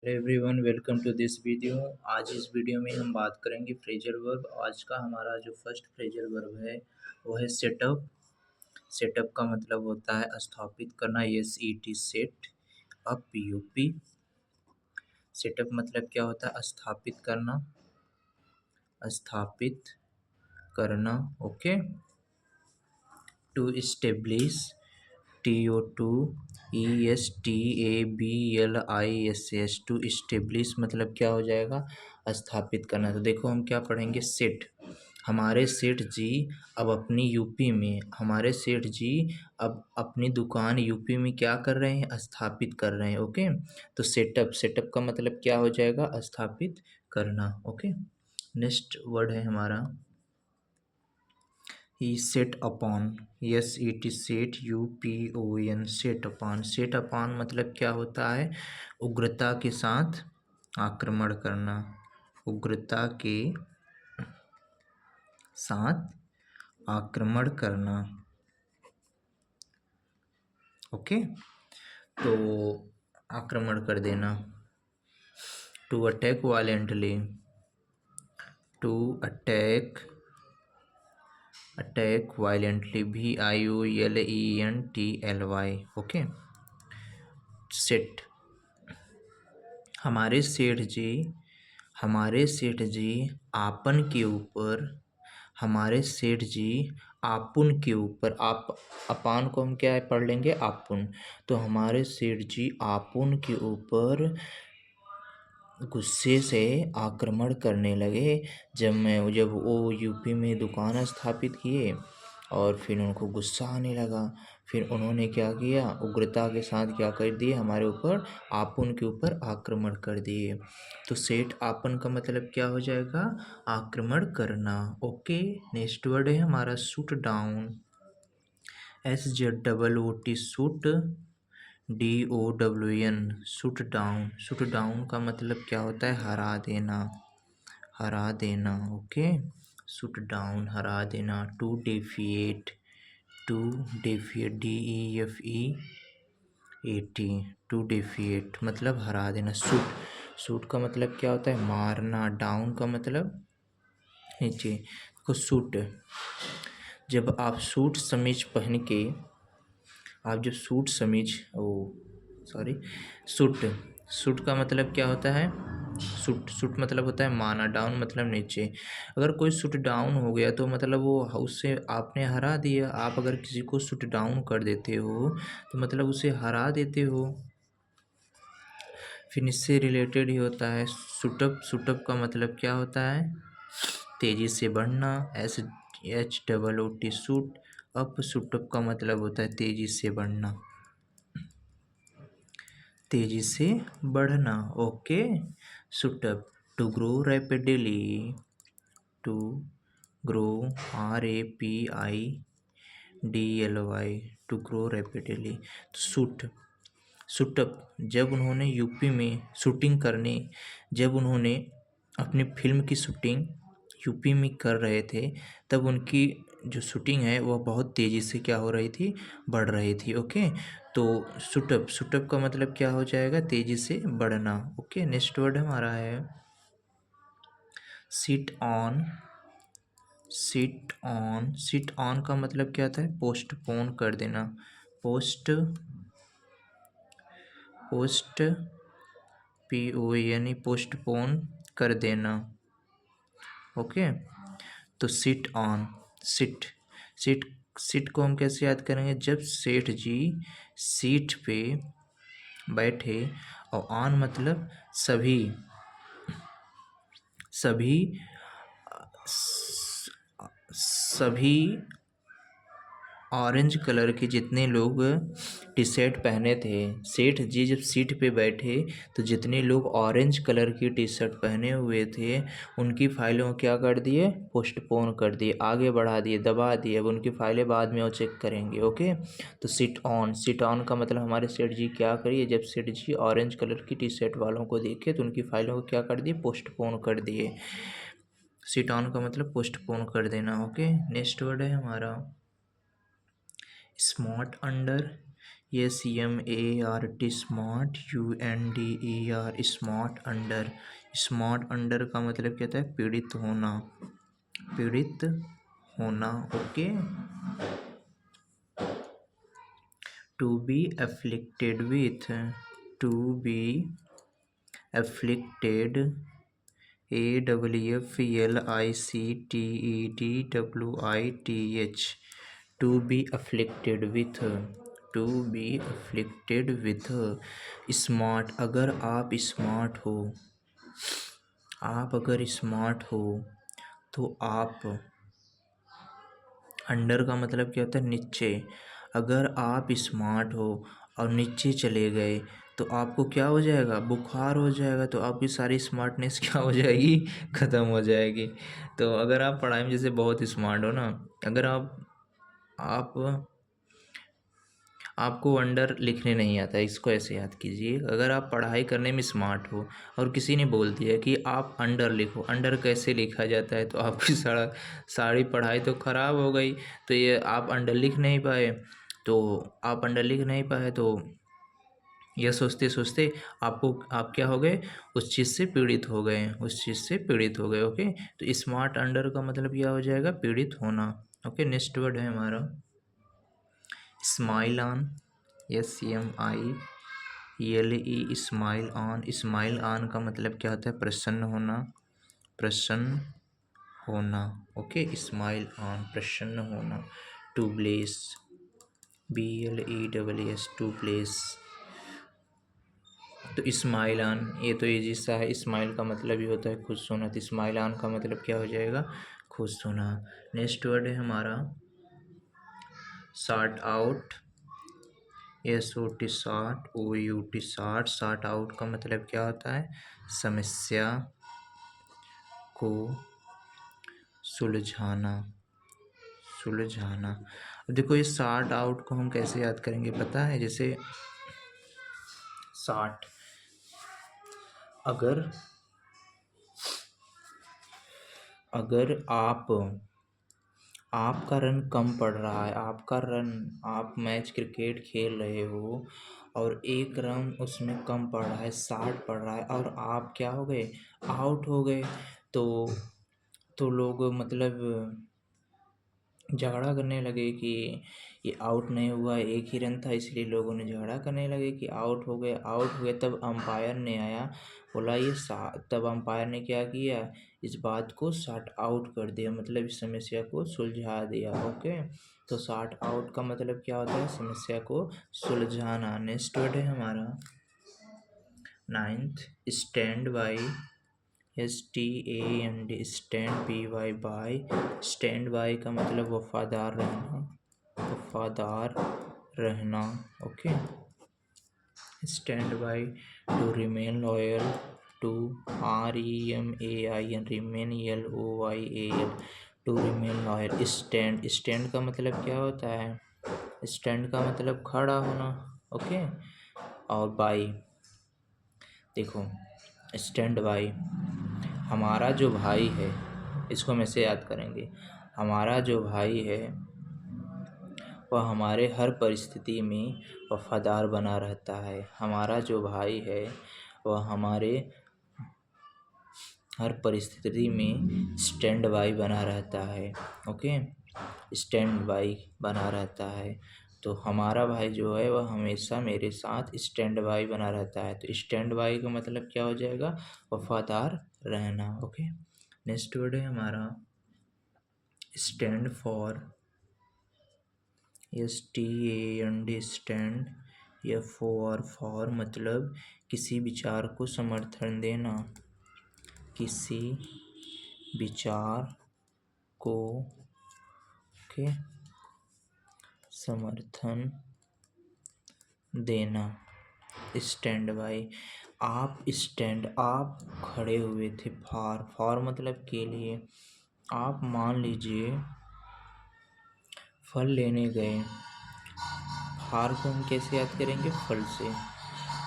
Everyone welcome to this video. आज इस video में हम बात करेंगे फ्रेजल वर्ब। आज का हमारा जो फर्स्ट फ्रेजल वर्ब है वो है सेटअप। सेटअप का मतलब होता है स्थापित करना। SET set up UP. Setup मतलब क्या होता है? स्थापित करना, स्थापित करना। Okay. To establish, TOTESTABLISH, to establish मतलब क्या हो जाएगा? स्थापित करना। तो देखो हम क्या पढ़ेंगे, सेठ। हमारे सेठ जी अब अपनी यूपी में, हमारे सेठ जी अब अपनी दुकान यूपी में क्या कर रहे हैं? स्थापित कर रहे हैं। ओके। तो सेटअप, सेटअप का मतलब क्या हो जाएगा? स्थापित करना। ओके। नेक्स्ट वर्ड है हमारा ही set upon. SET set UPON, set upon. Set upon मतलब क्या होता है? उग्रता के साथ आक्रमण करना, उग्रता के साथ आक्रमण करना। ओके। तो आक्रमण कर देना। To attack violently, to attack, attack violently, VIOLENTLY। Okay. Set. हमारे सेठ जी, हमारे सेठ जी आपन के ऊपर, हमारे सेठ जी आपुन के ऊपर, आप अपान को हम क्या है पढ़ लेंगे? आपुन। तो हमारे सेठ जी आपुन के ऊपर गुस्से से आक्रमण करने लगे जब वो यूपी में दुकान स्थापित किए और फिर उनको गुस्सा आने लगा। फिर उन्होंने क्या किया? उग्रता के साथ क्या कर दिए? हमारे ऊपर, आपुन के ऊपर आक्रमण कर दिए। तो सेठ आपन का मतलब क्या हो जाएगा? आक्रमण करना। ओके। नेक्स्ट वर्ड है हमारा shoot down. SZOOT, shoot, DOWN, shoot down. Shoot down का मतलब क्या होता है? हरा देना, हरा देना। ओके। शूट डाउन, हरा देना। टू डेफिएट, टू डेफिएट, DEFEAT, टू डेफिएट मतलब हरा देना। शूट, शूट का मतलब क्या होता है? मारना। डाउन का मतलब नीचे को। शूट, जब आप सूट समीज पहन के, आप जब सूट समीज, सॉरी, सूट, सूट का मतलब क्या होता है? सूट, सूट मतलब होता है माना। डाउन मतलब नीचे। अगर कोई सूट डाउन हो गया तो मतलब वो उससे आपने हरा दिया। आप अगर किसी को सूट डाउन कर देते हो तो मतलब उसे हरा देते हो। फिर इससे रिलेटेड ही होता है सूटअप। सूटअप का मतलब क्या होता है? तेज़ी से बढ़ना। SHOOT, suit up. सूटअप का मतलब होता है तेज़ी से बढ़ना, तेज़ी से बढ़ना। Okay. Shoot up. To grow rapidly, to grow, RAPIDLY, to grow rapidly. तो सूट, शूटअप, जब उन्होंने यूपी में शूटिंग करने, जब उन्होंने अपनी फिल्म की शूटिंग यूपी में कर रहे थे तब उनकी जो शूटिंग है वह बहुत तेज़ी से क्या हो रही थी? बढ़ रही थी। ओके। तो शूटअप, शूटअप का मतलब क्या हो जाएगा? तेज़ी से बढ़ना। ओके। नेक्स्ट वर्ड हमारा है seat on. Seat on, sit on का मतलब क्या होता है? पोस्टपोन कर देना। पोस्ट PON, पोस्टपोन कर देना। ओके। तो sit on, sit, sit, sit को हम कैसे याद करेंगे? जब सेठ जी सीट पे बैठे, और ऑन मतलब सभी, सभी, सभी ऑरेंज कलर के जितने लोग टी शर्ट पहने थे, सेठ जी जब सीट पे बैठे तो जितने लोग ऑरेंज कलर की टी शर्ट पहने हुए थे उनकी फाइलों को क्या कर दिए? पोस्टपोन कर दिए, आगे बढ़ा दिए, दबा दिए। अब उनकी फाइलें बाद में वो चेक करेंगे। ओके। तो सिट ऑन, सिट ऑन का मतलब हमारे सेठ जी क्या करिए? जब सेठ जी ऑरेंज कलर की टी शर्ट वालों को देखे तो उनकी फाइलों को क्या कर दिए? पोस्टपोन कर दिए। सिट ऑन का मतलब पोस्टपोन कर देना। ओके। नेक्स्ट वर्ड है हमारा smart under. SMART smart, UNDER smart under. Smart under का मतलब क्या होता है? पीड़ित होना, पीड़ित होना। Okay. To be afflicted with, to be afflicted, AFFLICTEDWITH, to be afflicted with, to be afflicted with smart. अगर आप स्मार्ट हो, आप अगर स्मार्ट हो तो आप, अंडर का मतलब क्या होता है? नीचे। अगर आप स्मार्ट हो और नीचे चले गए तो आपको क्या हो जाएगा? बुखार हो जाएगा। तो आपकी सारी स्मार्टनेस क्या हो जाएगी? ख़त्म हो जाएगी। तो अगर आप पढ़ाई में जैसे बहुत स्मार्ट हो ना, अगर आप आपको अंडर लिखने नहीं आता, इसको ऐसे याद कीजिए। अगर आप पढ़ाई करने में स्मार्ट हो और किसी ने बोल दिया कि आप अंडर लिखो, अंडर कैसे लिखा जाता है, तो आपकी सारी पढ़ाई तो ख़राब हो गई। तो ये आप अंडर लिख नहीं पाए, तो यह सोचते सोचते आप क्या हो गए? उस चीज़ से पीड़ित हो गए, उस चीज़ से पीड़ित हो गए। ओके। तो स्मार्ट अंडर का मतलब क्या हो जाएगा? पीड़ित होना। ओके। नेक्स्ट वर्ड है हमारा smile on, SMILE, smile on. Smile on का मतलब क्या होता है? प्रसन्न होना, प्रसन्न होना। ओके। स्माइल ऑन, प्रसन्न होना। To bless, BLESS, to bless. तो स्माइल ऑन, ये तो इजी सा है। स्माइल का मतलब ही होता है खुश होना, तो स्माइल ऑन का मतलब क्या हो जाएगा? खुश होना। नेक्स्ट वर्ड है हमारा sort out, SOT short, OUT short. Short out का मतलब क्या होता है? समस्या को सुलझाना, सुलझाना। अब देखो ये शॉर्ट आउट को हम कैसे याद करेंगे पता है? जैसे शॉर्ट, अगर अगर आपका रन कम पड़ रहा है, आप मैच क्रिकेट खेल रहे हो और एक रन उसमें कम पड़ रहा है, 60 पड़ रहा है, और आप क्या हो गए? आउट हो गए। तो लोग मतलब झगड़ा करने लगे कि ये आउट नहीं हुआ, एक ही रन था, इसलिए लोगों ने झगड़ा करने लगे कि आउट हो गए, आउट हुए। तब अंपायर ने आया, बोला तब अंपायर ने क्या किया? इस बात को शॉट आउट कर दिया, मतलब इस समस्या को सुलझा दिया। ओके। तो शॉट आउट का मतलब क्या होता है? समस्या को सुलझाना। नेक्स्ट वर्ड है हमारा 9th stand by, STAND, stand BY, by. Stand by का मतलब वफादार रहना, वफादार रहना। Okay. Stand by, to remain loyal, to REMAIN, remain LOYAL, to remain loyal. Stand, stand का मतलब क्या होता है? स्टैंड का मतलब खड़ा होना। ओके। और बाई, देखो स्टैंड बाई, हमारा जो भाई है, इसको हम ऐसे याद करेंगे। हमारा जो भाई है वह हमारे हर परिस्थिति में वफादार बना रहता है। हमारा जो भाई है वह हमारे हर परिस्थिति में स्टैंड बाई बना रहता है। ओके। स्टैंड बाई बना रहता है। तो हमारा भाई जो है वह हमेशा मेरे साथ स्टैंड बाई बना रहता है। तो स्टैंड बाई का मतलब क्या हो जाएगा? वफादार रहना। ओके। नेक्स्ट वर्ड है हमारा stand for, STAND, stand. For मतलब किसी विचार को समर्थन देना, किसी विचार को के समर्थन देना। स्टैंड बाई, आप खड़े हुए थे। फॉर मतलब के लिए। आप मान लीजिए फल लेने गए, फार को हम कैसे याद करेंगे? फल से।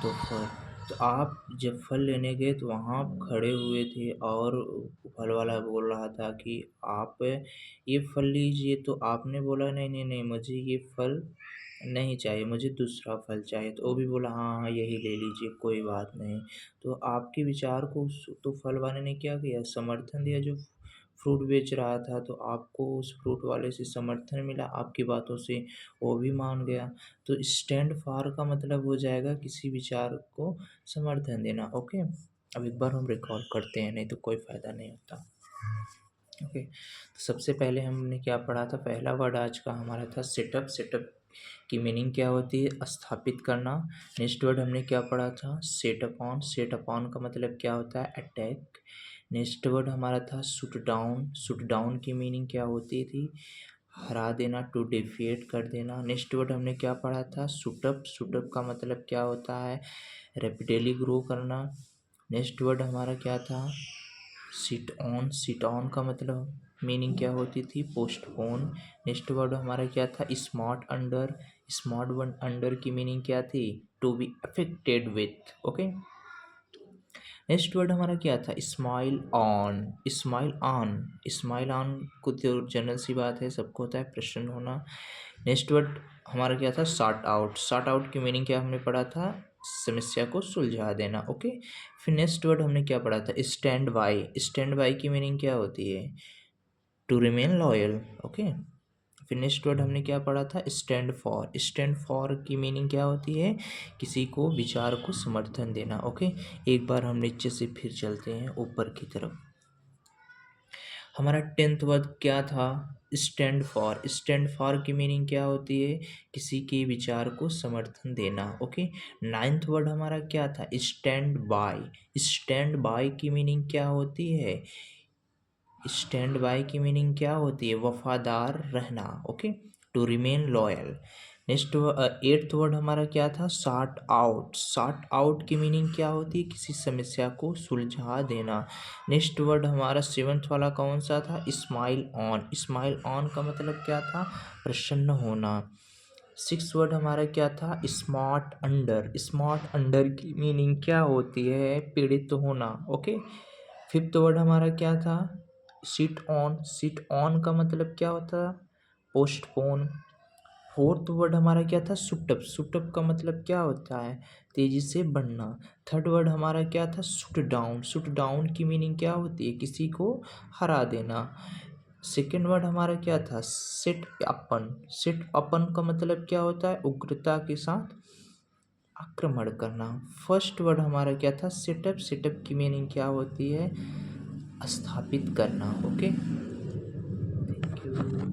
तो आप जब फल लेने गए तो वहाँ आप खड़े हुए थे और फल वाला बोल रहा था कि आप ये फल लीजिए, तो आपने बोला नहीं नहीं नहीं, मुझे ये फल नहीं चाहिए, मुझे दूसरा फल चाहिए। तो वो भी बोला हाँ हाँ यही ले लीजिए, कोई बात नहीं। तो आपके विचार को तो फल वाले ने क्या किया, समर्थन दिया। जो फ्रूट बेच रहा था, तो आपको उस फ्रूट वाले से समर्थन मिला, आपकी बातों से वो भी मान गया। तो स्टैंड फॉर का मतलब हो जाएगा किसी विचार को समर्थन देना। ओके, अब एक बार हम रिकॉल करते हैं, नहीं तो कोई फ़ायदा नहीं होता। ओके, तो सबसे पहले हमने क्या पढ़ा था, पहला वर्ड आज का हमारा था सेटअप। सेटअप की मीनिंग क्या होती है, स्थापित करना। नेक्स्ट वर्ड हमने क्या पढ़ा था, सेट अपॉन। सेट अपॉन का मतलब क्या होता है, अटैक। नेक्स्ट वर्ड हमारा था शूट डाउन। शूट डाउन की मीनिंग क्या होती थी, हरा देना, टू डिफीट कर देना। नेक्स्ट वर्ड हमने क्या पढ़ा था, शूटअप। शूटअप का मतलब क्या होता है, रैपिडली ग्रो करना। नेक्स्ट वर्ड हमारा क्या था, सिट ऑन। सिट ऑन का मतलब मीनिंग क्या होती थी, पोस्टपोन। नेक्स्ट वर्ड हमारा क्या था, smart under. Smart one under की मीनिंग क्या थी, to be affected with. Okay, next word हमारा क्या था, smile on. Smile on, smile on को तो जनरल सी बात है, सबको होता है प्रसन्न होना। नेक्स्ट वर्ड हमारा क्या था, सॉर्ट आउट। सॉर्ट आउट की मीनिंग क्या हमने पढ़ा था, समस्या को सुलझा देना। ओके, फिर नेक्स्ट वर्ड हमने क्या पढ़ा था, स्टैंड बाय। स्टैंड बाय की मीनिंग क्या होती है, टू रिमेन लॉयल। ओके, फिर नेक्स्ट वर्ड हमने क्या पढ़ा था, स्टैंड फॉर। स्टैंड फॉर की मीनिंग क्या होती है, किसी को विचार को समर्थन देना। ओके, एक बार हम नीचे से फिर चलते हैं ऊपर की तरफ। हमारा 10th वर्ड क्या था, स्टैंड फॉर। स्टैंड फॉर की मीनिंग क्या होती है, किसी के विचार को समर्थन देना। ओके, 9th वर्ड हमारा क्या था, स्टैंड बाय। स्टैंड बाय की मीनिंग क्या होती है, स्टैंड बाय की मीनिंग क्या होती है, वफादार रहना। Okay, to remain loyal. Next 8th word हमारा क्या था, सॉर्ट आउट। सॉर्ट आउट की मीनिंग क्या होती है, किसी समस्या को सुलझा देना। नेक्स्ट वर्ड हमारा 7th वाला कौन सा था, स्माइल ऑन। स्माइल ऑन का मतलब क्या था, प्रसन्न होना। 6th वर्ड हमारा क्या था, स्मार्ट अंडर। स्मार्ट अंडर की मीनिंग क्या होती है, पीड़ित होना। ओके, 5th वर्ड हमारा क्या था, सिट ऑन। सिट ऑन का मतलब क्या होता है, पोस्टपोन। 4th वर्ड हमारा क्या था, सुटअप। सुटअप का मतलब क्या होता है, तेजी से बढ़ना। 3rd वर्ड हमारा क्या था, सुट डाउन। सुट डाउन की मीनिंग क्या होती है, किसी को हरा देना। 2nd वर्ड हमारा क्या था, सेट अपन। सेट अपन का मतलब क्या होता है, उग्रता के साथ आक्रमण करना। फर्स्ट वर्ड हमारा क्या था, सेटअप। सेटअप की मीनिंग क्या होती है, स्थापित करना। Okay, thank you.